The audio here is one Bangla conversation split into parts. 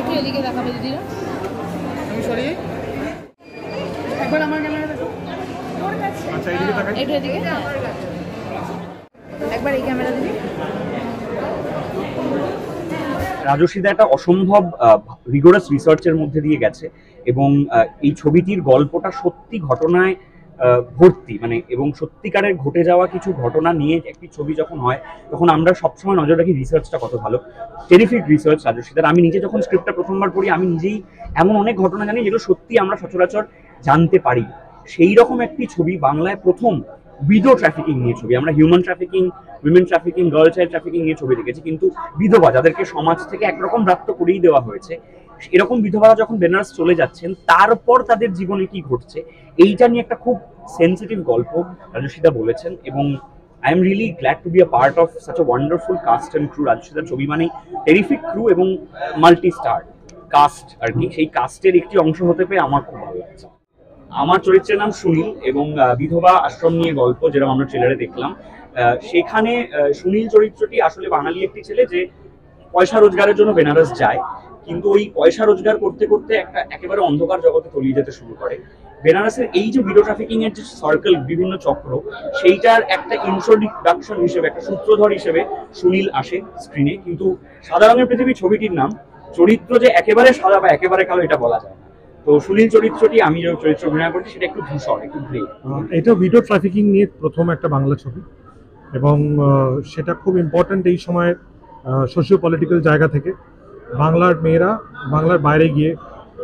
একটু এদিকে দেখাবে দিদিরা, আমি সরিয়ে একবার আমার ক্যামেরা দেখো। আচ্ছা এদিকে তাকাই, একটু এদিকে, একবার এই ক্যামেরা দিবি। রাজস্বীদা একটা অসম্ভব রিগোরাস রিসার্চের মধ্যে দিয়ে গেছে এবং এই ছবিটির গল্পটা সত্যি ঘটনায় ভর্তি, মানে এবং সত্যিকারের ঘটে যাওয়া কিছু ঘটনা নিয়ে একটি ছবি যখন হয় তখন আমরা সবসময় নজর রাখি রিসার্চটা কত ভালো। টেরিফিক রিসার্চ রাজস্বীদার। আমি নিজে যখন স্ক্রিপ্টটা প্রথমবার পড়ি আমি নিজেই এমন অনেক ঘটনা জানি যেগুলো সত্যি আমরা সচরাচর জানতে পারি। সেই রকম একটি ছবি, বাংলায় প্রথম বিধো ট্রাফিকিং নিয়ে ছবি। আমরা human trafficking, women trafficking, girl child trafficking নিয়ে ছবি দেখেছি, কিন্তু বিধবা যাদেরকে সমাজ থেকে একরকম রাপ্ত করেই দেওয়া হয়েছে, এরকম বিধবারা যখন বেনারস চলে যাচ্ছেন তারপর তাদের জীবনে কি ঘটছে এইটা নিয়ে একটা খুব সেন্সিটিভ গল্প রাজস্বীদা বলেছেন। এবং I am really glad to be a part of such a wonderful cast and crew. রাজস্বীদার ছবি মানেই টেরিফিক ক্রু এবং মাল্টি স্টার কাস্ট আর কি, সেই কাস্টের একটি অংশ হতে পেরে আমার খুব ভালো লাগছে। আমার চরিত্রের নাম সুনীল এবং বিধবা আশ্রম নিয়ে গল্প, যেরকম আমরা ট্রেলারে দেখলাম। সেখানে সুনীল চরিত্রটি আসলে বাঙালি একটি ছেলে যে পয়সা রোজগারের জন্য বেনারস যায়, কিন্তু ওই পয়সা রোজগার করতে করতে একটা একেবারে অন্ধকার জগতে তলিয়ে যেতে শুরু করে। বেনারসের এই যে ভিডিও ট্রাফিকিং এর যে সার্কেল, বিভিন্ন চক্র, সেইটার একটা ইন্ট্রোডাকশন হিসেবে, একটা সূত্রধর হিসেবে সুনীল আসে স্ক্রিনে। কিন্তু সাদা রঙের পৃথিবী ছবিটির নাম, চরিত্র যে একেবারে সাদা বা একেবারে কালো এটা বলা যায় না। তো সুনীল চরিত্রটি, আমি যে চরিত্র অভিনয় করছি সেটা একটু ধূসর, একটু গ্রে। এটা ভিডিও ট্রাফিকিং নিয়ে প্রথম একটা বাংলা ছবি এবং সেটা খুব ইম্পর্ট্যান্ট এই সময় সোশিও পলিটিক্যাল জায়গা থেকে। বাংলার মেয়েরা বাংলার বাইরে গিয়ে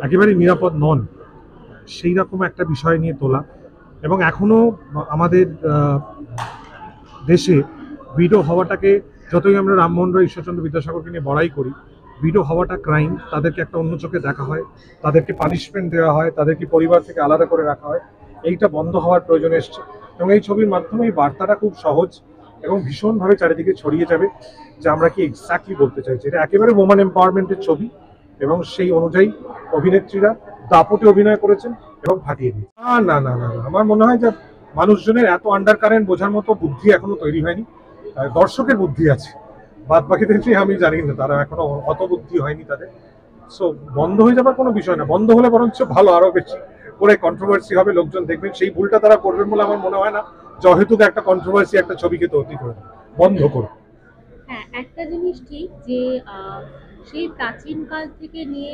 একেবারেই নিরাপদ নন, সেই রকম একটা বিষয় নিয়ে তোলা। এবং এখনও আমাদের দেশে ভিডিও হওয়াটাকে, যতই আমরা রামমোহন রায়, ঈশ্বরচন্দ্র বিদ্যাসাগরকে নিয়ে বড়াই করি, ভিডিও হওয়াটা ক্রাইম, তাদেরকে একটা অন্য চোখে দেখা হয়, তাদেরকে পানিশমেন্ট দেওয়া হয়, তাদেরকে পরিবার থেকে আলাদা করে রাখা হয়। এইটা বন্ধ হওয়ার প্রয়োজন এসছে এবং এই ছবির মাধ্যমে এই বার্তাটা খুব সহজ এবং ভীষণভাবে চারিদিকে ছড়িয়ে যাবে যে আমরা কি এক্স্যাক্টলি বলতে চাইছি। এটা একেবারে ওম্যান এম্পাওয়ারমেন্টের ছবি এবং সেই অনুযায়ী অভিনেত্রীরা দাপটে অভিনয় করেছেন এবং ফাটিয়ে দিয়েছে। না না না না, আমার মনে হয় যে মানুষজনের এত আন্ডার কারেন্ট বোঝার মতো বুদ্ধি এখনো তৈরি হয়নি। দর্শকের বুদ্ধি আছে, বাদ বাকিদের নিয়ে আমি জানি না, তারা এখনো অত বুদ্ধি হয়নি তাদের। সো বন্ধ হয়ে যাবার কোনো বিষয় না, বন্ধ হলে বরঞ্চ ভালো, আরো বেশি করে কন্ট্রোভার্সি হবে, লোকজন দেখবেন। সেই ভুলটা তারা করবেন বলে আমার মনে হয় না, যহেতুক একটা কন্ট্রোভার্সি একটা ছবিকে তো অতি করে বন্ধ করো। হ্যাঁ, একটা জিনিস ঠিক যে সেই প্রাচীনকাল থেকে নিয়ে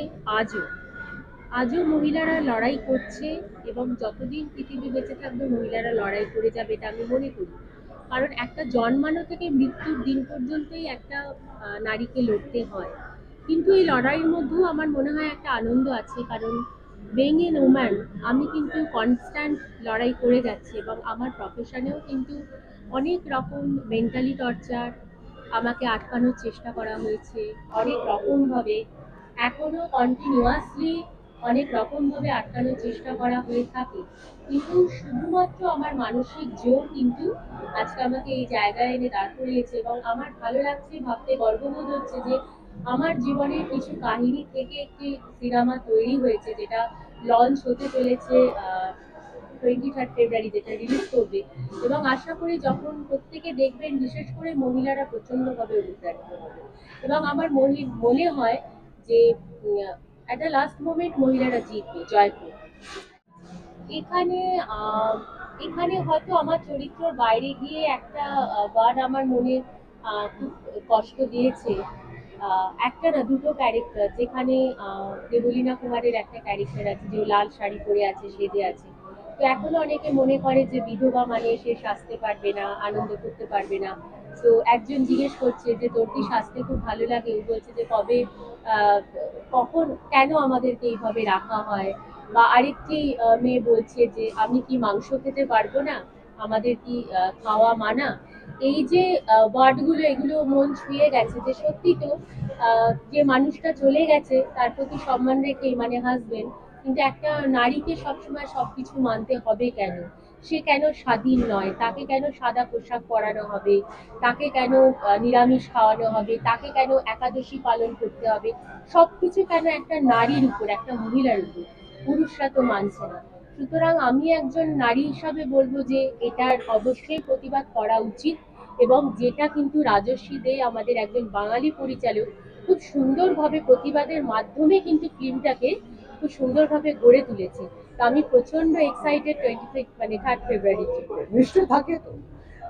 আজও মহিলারা লড়াই করছে এবং যতদিন পৃথিবী বেঁচে থাকবে মহিলারা লড়াই করে যাবে, এটা আমি মনে করি। কারণ একটা জন্মানো থেকে মৃত্যুর দিন পর্যন্তই একটা নারীকে লড়তে হয়, কিন্তু এই লড়াইয়ের মধ্যেও আমার মনে হয় একটা আনন্দ আছে। কারণ বিইং এন ওম্যান, আমি কিন্তু কনস্ট্যান্ট লড়াই করে যাচ্ছি এবং আমার প্রফেশনেও কিন্তু অনেক রকম মেন্টালি টর্চার আমাকে আটকানোর চেষ্টা করা হয়েছে অনেক রকমভাবে, এখনো কন্টিনিউয়াসলি অনেক রকমভাবে আটকানোর চেষ্টা করা হয়ে থাকে। কিন্তু শুধুমাত্র আমার মানসিক জোর কিন্তু আজকে আমাকে এই জায়গায় এনে দাঁড় করিয়েছে এবং আমার ভালো লাগছে, ভাবতে গর্ববোধ হচ্ছে যে আমার জীবনের কিছু কাহিনী থেকে একটি সিনেমা তৈরি হয়েছে, যেটা লঞ্চ হতে চলেছে 23 ফেব্রুয়ারি, যেটা রিলিজ করবে। এবং আশা করি যখন প্রত্যেকে দেখবেন, বিশেষ করে মহিলারা প্রচন্ডভাবে অনুপ্রাণিত হবে এবং আমার মনে হয় যে একটা লাস্ট মোমেন্ট মহিলারা জিতবে, জয় করবে। এখানে এখানে হয়তো আমার চরিত্রের বাইরে গিয়ে একটা ওয়ার্ড আমার মনে খুব কষ্ট দিয়েছে। একটা না, দুটো ক্যারেক্টার, যেখানে দেবলীনা কুমারের একটা ক্যারেক্টার আছে যে লাল শাড়ি পরে আছে, সেজে আছে। তো এখনো অনেকে মনে করে যে বিধবা মানে সে সাজতে পারবে না, আনন্দ করতে পারবে না। তো একজন জিজ্ঞেস করছে যে তোর কি সাজতে খুব ভালো লাগে, ও বলছে যে কবে কখন কেন আমাদেরকে এইভাবে রাখা হয়। বা আরেকটি মেয়ে বলছে যে আমি কি মাংস খেতে পারবো না, আমাদের কি খাওয়া মানা। এই যে ওয়ার্ডগুলো, এগুলো মন ছুঁয়ে গেছে যে সত্যি তো যে মানুষটা চলে গেছে তার প্রতি সম্মান রেখেই, মানে হাজবেন্ড, কিন্তু একটা নারীকে সবসময় সবকিছু মানতে হবে কেন, সে কেন স্বাধীন নয়, তাকে কেন সাদা পোশাক পরানো হবে, তাকে কেন নিরামিষ খাওয়ানো হবে, তাকে কেন একাদশী পালন করতে হবে, সবকিছু কেন একটা নারীর উপর, একটা মহিলার উপর, পুরুষরা তো মানছে না। সুতরাং আমি একজন নারী হিসাবে বলবো যে এটার অবশ্যই প্রতিবাদ করা উচিত, এবং যেটা কিন্তু রাজস্বী দে আমাদের একজন বাঙালি পরিচালক খুব সুন্দরভাবে প্রতিবাদের মাধ্যমে কিন্তু ফিল্মটাকে খুব সুন্দরভাবে গড়ে তুলেছে। তো আমি প্রচন্ড এক্সাইটেড 26 মানে 3rd ফেব্রুয়ারি। নিশ্চয় থাকে তো।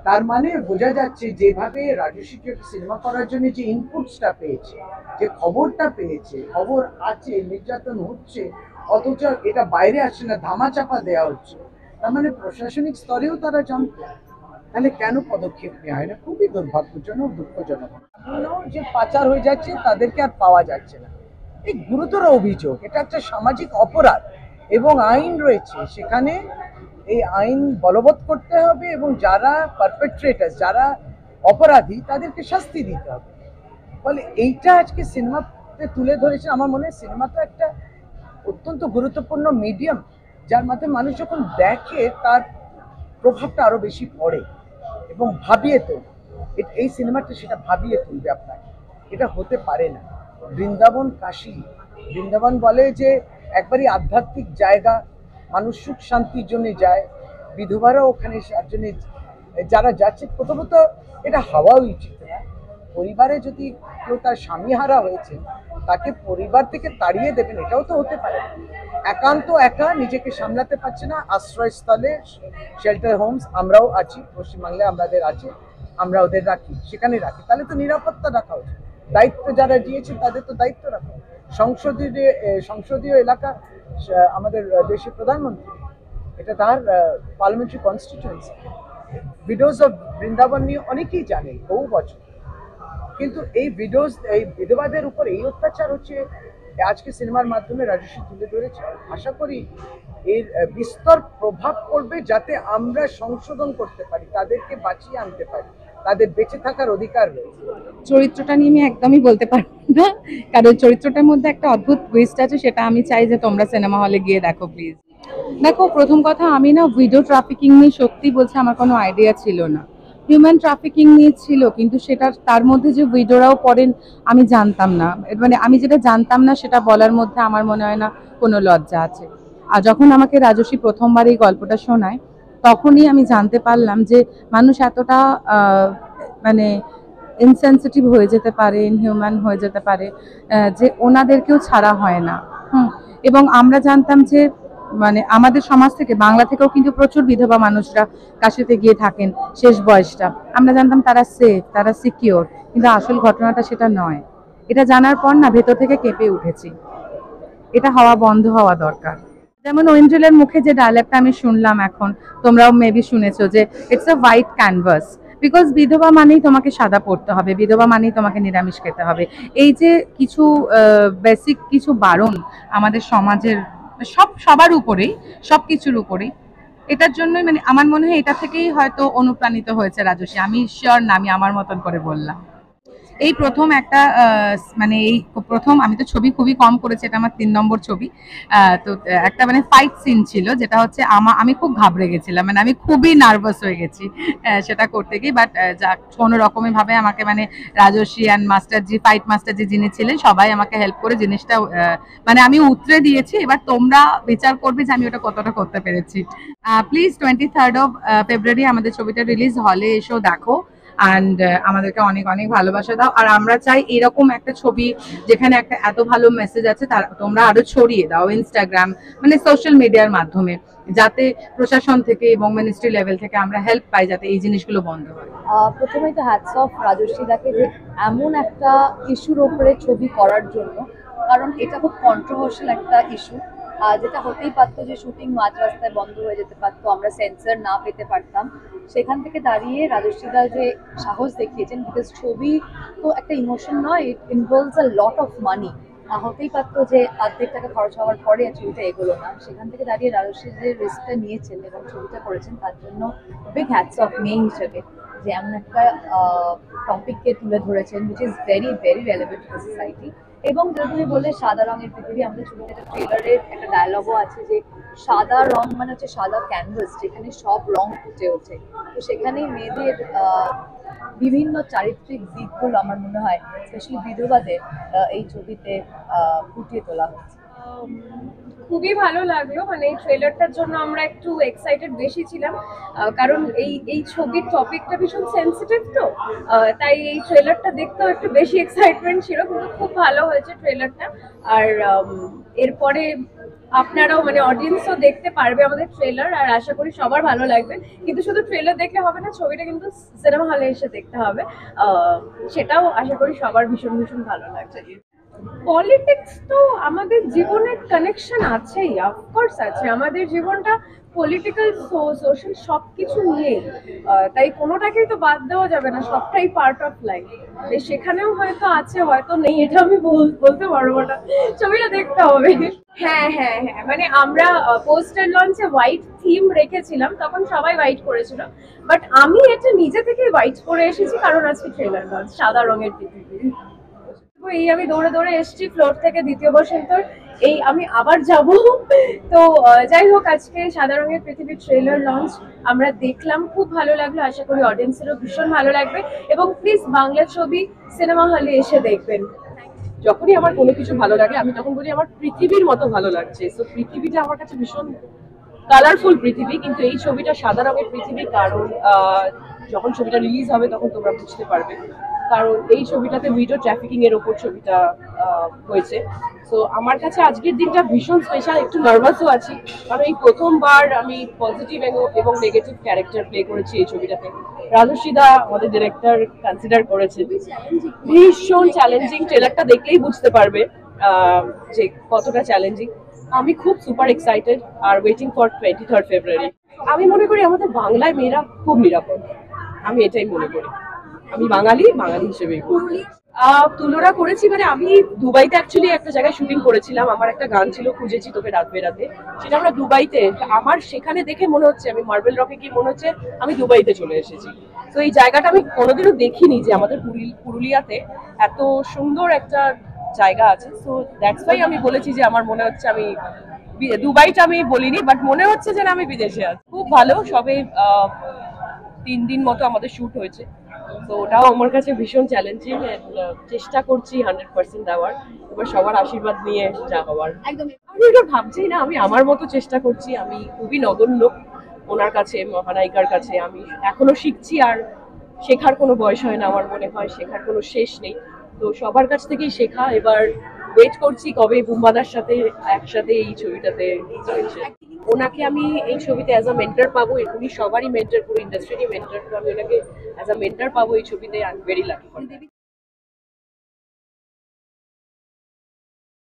তার মানে বোঝা যাচ্ছে যেভাবে রাজস্বী সিনেমা করার জন্য যে ইনপুটসটা পেয়েছে, যে খবরটা পেয়েছে, খবর আছে নির্যাতন হচ্ছে, অথচ এটা বাইরে আসছে না, ধামাচাপা দেওয়া হচ্ছে, তার মানে প্রশাসনিক স্তরেও তারা জানতো। তাহলে কেন পদক্ষেপ নেওয়া হয় না? খুবই দুর্ভাগ্যজনক, দুঃখজনক। যে পাচার হয়ে যাচ্ছে, তাদেরকে আর পাওয়া যাচ্ছে না, এই গুরুতর অভিযোগ। এটা একটা সামাজিক অপরাধ এবং আইন রয়েছে সেখানে। এই আইন বলবৎ করতে হবে এবং যারা পারপেট্রেটার, যারা অপরাধী, তাদেরকে শাস্তি দিতে হবে। ফলে এইটা আজকে সিনেমাতে তুলে ধরেছে। আমার মনে হয় সিনেমা তো একটা অত্যন্ত গুরুত্বপূর্ণ মিডিয়াম, যার মাধ্যমে মানুষ যখন দেখে তার প্রভাবটা আরো বেশি পড়ে এবং ভাবিয়ে তোলে। এই সিনেমাটা সেটা ভাবিয়ে তুলবে আপনাকে। এটা হতে পারে না। বৃন্দাবন কাশী, বৃন্দাবন বলে যে একবারই আধ্যাত্মিক জায়গা, মানুষ সুখ শান্তির জন্য যায়, বিধবারাও ওখানে তার জন্য যারা যাচ্ছে। প্রথমত এটা হওয়া উচিত না। পরিবারে যদি কেউ তার স্বামী হারা হয়েছে, তাকে পরিবার থেকে তাড়িয়ে দেবেন, এটাও তো হতে পারে না। একান্ত একা নিজেকে সামলাতে পারছে না, আশ্রয়স্থলে, শেল্টার হোমস আমরাও আছি, পশ্চিমবাংলায় আমাদের আছে, আমরা ওদের রাখি, সেখানে রাখি। তাহলে তো নিরাপত্তা রাখা উচিত। দায়িত্ব যারা দিয়েছে তাদের তো দায়িত্ব রাখা। সংসদীয় এলাকা আমাদের দেশের প্রধানমন্ত্রী, এটা তার parliamentary constituency. Videos of Vrindavan নিয়ে অনেকেই জানে বহু বছর, কিন্তু এই বিধবাদের উপর এই অত্যাচার হচ্ছে আজকে সিনেমার মাধ্যমে রাজস্বী তুলে ধরেছে। আশা করি এর বিস্তর প্রভাব পড়বে, যাতে আমরা সংশোধন করতে পারি, তাদেরকে বাঁচিয়ে আনতে পারি, তাদের বেঁচে থাকার অধিকার রয়েছে। চরিত্রটা নিয়ে আমি একদমই বলতে পারবো না, কারণ চরিত্রটার মধ্যে একটা অদ্ভুত টুইস্ট আছে, সেটা আমি চাই যে তোমরা সিনেমা হলে গিয়ে দেখো প্লিজ। দেখো, প্রথম কথা, আমি না ভিডিও ট্রাফিকিং নিয়ে সত্যি বলছি আমার কোনো আইডিয়া ছিল না। হিউম্যান ট্রাফিকিং নিয়ে ছিল, কিন্তু সেটা তার মধ্যে যে ভিডিওরাও পড়েন আমি জানতাম না। মানে আমি যেটা জানতাম না সেটা বলার মধ্যে আমার মনে হয় না কোনো লজ্জা আছে। আর যখন আমাকে রাজস্বী প্রথমবার এই গল্পটা শোনায়, তখনই আমি জানতে পারলাম যে মানুষ এতটা মানে ইনসেনসিটিভ হয়ে যেতে পারে, ইনহিউম্যান হয়ে যেতে পারে, যে ওনাদেরকেও ছাড়া হয় না। এবং আমরা জানতাম যে মানে আমাদের সমাজ থেকে, বাংলা থেকেও কিন্তু প্রচুর বিধবা মানুষরা কাশিতে গিয়ে থাকেন শেষ বয়সটা। আমরা জানতাম তারা সেফ, তারা সিকিওর, কিন্তু আসল ঘটনাটা সেটা নয়। এটা জানার পর না ভেতর থেকে কেঁপে উঠেছি। এটা বন্ধ হওয়া দরকার। যেমন ঐন্দ্রিলের মুখে যে ডায়লগটা আমি শুনলাম, এখন তোমরাও মেবি শুনেছো, যে it's a white canvas. Because বিধবা মানেই তোমাকে সাদা পড়তে হবে, বিধবা মানেই তোমাকে নিরামিষ খেতে হবে। এই যে কিছু বেসিক কিছু বারণ আমাদের সমাজের সবার উপরেই, সব কিছুর উপরেই, এটার জন্যই মানে আমার মনে হয় এটা থেকেই হয়তো অনুপ্রাণিত হয়েছে রাজস্বী। আমি শিওর না, আমি আমার মতন করে বললাম। এই প্রথম একটা মানে এই প্রথম, আমি তো ছবি খুবই কম করেছি, এটা আমার 3 নম্বর ছবি। তো একটা মানে ফাইট সিন ছিল, যেটা হচ্ছে আমি খুব ঘাবড়ে গেছিলাম, মানে আমি খুবই নার্ভাস হয়ে গেছি সেটা করতে গিয়ে। বাট কোনো রকমের ভাবে আমাকে মানে রাজস্বী অ্যান্ড মাস্টারজি, ফাইট মাস্টারজি যিনি ছিলেন, সবাই আমাকে হেল্প করে জিনিসটা মানে আমি উতরে দিয়েছি। এবার তোমরা বিচার করবে যে আমি ওটা কতটা করতে পেরেছি। প্লিজ 23rd of ফেব্রুয়ারি আমাদের ছবিটা রিলিজ, হলে এসেও দেখো। অ্যান্ড আমাদেরকে অনেক অনেক ভালোবাসা দাও। আর আমরা চাই এরকম একটা ছবি যেখানে একটা এত ভালো মেসেজ আছে, তোমরা আরো ছড়িয়ে দাও ইনস্টাগ্রাম, মানে সোশ্যাল মিডিয়ার মাধ্যমে, যাতে প্রশাসন থেকে এবং মিনিস্ট্রি লেভেল থেকে আমরা হেল্প পাই, যাতে এই জিনিসগুলো বন্ধ হয়। প্রথমেই তো হ্যাটস অফ রাজস্বী দাকে, যে এমন একটা ইস্যুর ওপরে ছবি করার জন্য, কারণ এটা খুব কন্ট্রোভার্সিয়াল একটা ইস্যু, যেটা হতেই পারতো যে শুটিং মাঝ রাস্তায় বন্ধ হয়ে যেতে পারতো, আমরা সেন্সর না পেতে পারতাম। সেখান থেকে দাঁড়িয়ে রাজস্বীদা যে সাহস দেখিয়েছেন, বিকজ ছবি তো একটা ইমোশন নয়, ইট involves a lot of money. হতেই পারতো যে অর্ধেক টাকা খরচ হওয়ার পরে ছবিটা এগোলো না। সেখান থেকে দাঁড়িয়ে রাজস্বী যে রিস্কটা নিয়েছেন এবং ছবিটা করেছেন, তার জন্য বিগ হ্যাটস অফ মেয়ে হিসেবে। যে এমন একটা টপিককে তুলে ধরেছেন which is very very relevant two society. এবং যেটা তুমি বললে সাদা রঙের পৃথিবী, আমাদের ছবিতে ট্রেলারের একটা ডায়লগও আছে যে সাদা রং মানে হচ্ছে সাদা ক্যানভাস যেখানে সব রং ফুটে ওঠে। তো সেখানেই মেয়েদের বিভিন্ন চারিত্রিক দিকগুলো আমার মনে হয় স্পেশালি বিধবাদের এই ছবিতে ফুটিয়ে তোলা হচ্ছে। খুবই ভালো লাগলো, মানে এই ট্রেলারটার জন্য আমরা একটু এক্সাইটেড বেশি ছিলাম, কারণ এই ছবির টপিকটা ভীষণ সেন্সিটিভ, তো তাই এই ট্রেলারটা দেখতেও একটু বেশি এক্সাইটমেন্ট ছিল। কিন্তু খুব ভালো হয়েছে ট্রেলারটা। আর এরপরে আপনারাও মানে অডিয়েন্সও দেখতে পারবে আমাদের ট্রেলার, আর আশা করি সবার ভালো লাগবে। কিন্তু শুধু ট্রেলার দেখলে হবে না, ছবিটা কিন্তু সিনেমা হলে এসে দেখতে হবে, সেটাও আশা করি সবার ভীষণ ভীষণ ভালো লাগছে। পলিটিক্স তো আমাদের জীবনের কানেকশন আছেই, অফকোর্স আছে। আমাদের জীবনটা পলিটিক্যাল সোশ্যাল সব কিছু নিয়ে, তাই কোনোটাকেই তো বাদ দেওয়া যাবে না, সবটাই পার্ট অফ লাইফ। সেখানেও হয়তো আছে, হয়তো নেই, এটা আমি বলতে পারবো না, ছবিটা দেখতে হবে। হ্যাঁ হ্যাঁ হ্যাঁ, মানে আমরা পোস্টার লঞ্চে হোয়াইট থিম রেখেছিলাম, তখন সবাই হোয়াইট করেছিল, বাট আমি এটা নিজে থেকে হোয়াইট করে এসেছি, কারণ আজকে ট্রেলার লঞ্চ সাদা রঙের পৃথিবী। এই আমি দৌড়ে দৌড়ে এসেছি ফ্লোর থেকে দ্বিতীয় বসন্তর, এই আমি আবার যাব। তো যাই হোক, আজকে সাদা রঙের পৃথিবীর ট্রেলার লঞ্চ আমরা দেখলাম, খুব ভালো লাগলো। আশা করি অডিয়েন্সেরও ভীষণ ভালো লাগবে, এবং প্লিজ বাংলা ছবি সিনেমা হলে এসে দেখবেন। যখনই আমার কোনো কিছু ভালো লাগে আমি তখন বলি আমার পৃথিবীর মতো ভালো লাগছে। সো পৃথিবীটা আমার কাছে ভীষণ কালারফুল পৃথিবী, কিন্তু এই ছবিটা সাদা রঙের পৃথিবী, কারণ যখন ছবিটা রিলিজ হবে তখন তোমরা বুঝতে পারবে। কারণ এই ছবিটাতে ভিডিও ট্রাফিকিং এর ওপর ছবিটা হয়েছে। তো আমার কাছে আজকের দিনটা ভীষণ স্পেশাল, একটু নার্ভাসও আছি, কারণ এই প্রথমবার আমি পজিটিভ এবং নেগেটিভ ক্যারেক্টার প্লে করেছি এই ছবিটাতে। রাজস্বীদা আমাদের ডিরেক্টর কনসিডার করেছেন, ভীষণ চ্যালেঞ্জিং। ট্রেলারটা দেখলেই বুঝতে পারবে যে কতটা চ্যালেঞ্জিং। আমি খুব super excited R waiting for 23 ফেব্রুয়ারি। আমি মনে করি আমাদের বাংলায় মেয়েরা খুব নিরাপদ, আমি এটাই মনে করি। আমি বাঙালি হিসেবে তুলনা করেছি, মানে আমি দুবাইতে অ্যাকচুয়ালি একটা জায়গায় শুটিং করেছিলাম। আমার একটা গান ছিল খুঁজেছি তোকে রাত বেরাতে, সেটা আমরা দুবাইতে, আমার সেখানে দেখে মনে হচ্ছে আমি মার্বেল রকে গিয়ে মনে হচ্ছে আমি দুবাইতে চলে এসেছি। তো এই জায়গাটা আমি কোনোদিনও দেখিনি যে আমাদের পুরুলিয়াতে এত সুন্দর একটা জায়গা আছে। সো দ্যাটস ওয়াই আমি বলেছি যে আমার মনে হচ্ছে আমি দুবাইটা আমি বলিনি, বাট মনে হচ্ছে যে আমি বিদেশে আছি। খুব ভালো, সবে 3 দিন মতো আমাদের শুট হয়েছে, তো ওটাও আমার কাছে ভীষণ চ্যালেঞ্জিং। চেষ্টা করছি 100% দেওয়ার, এবার সবার আশীর্বাদ নিয়ে যা হওয়ার। একদম আমি এটা ভাবছি না, আমি আমার মতো চেষ্টা করছি। আমি খুবই নগণ্য ওনার কাছে, মহানায়িকার কাছে। আমি এখনো শিখছি, আর শেখার কোনো বয়স হয় না, আমার মনে হয় শেখার কোনো শেষ নেই। তো সবার কাছ থেকেই শেখা। এবার ওয়েট করছি কবে বুম্বাদার সাথে একসাথে এই ছবিটাতে চলছে। ওনাকে আমি এই ছবিতে অ্যাজ আ মেন্টর পাবো, উনি সবারই মেন্টর, পুরো ইন্ডাস্ট্রিরই মেন্টর, তো আমি ওনাকে অ্যাজ আ মেন্টর পাবো এই ছবিতে। I am very lucky.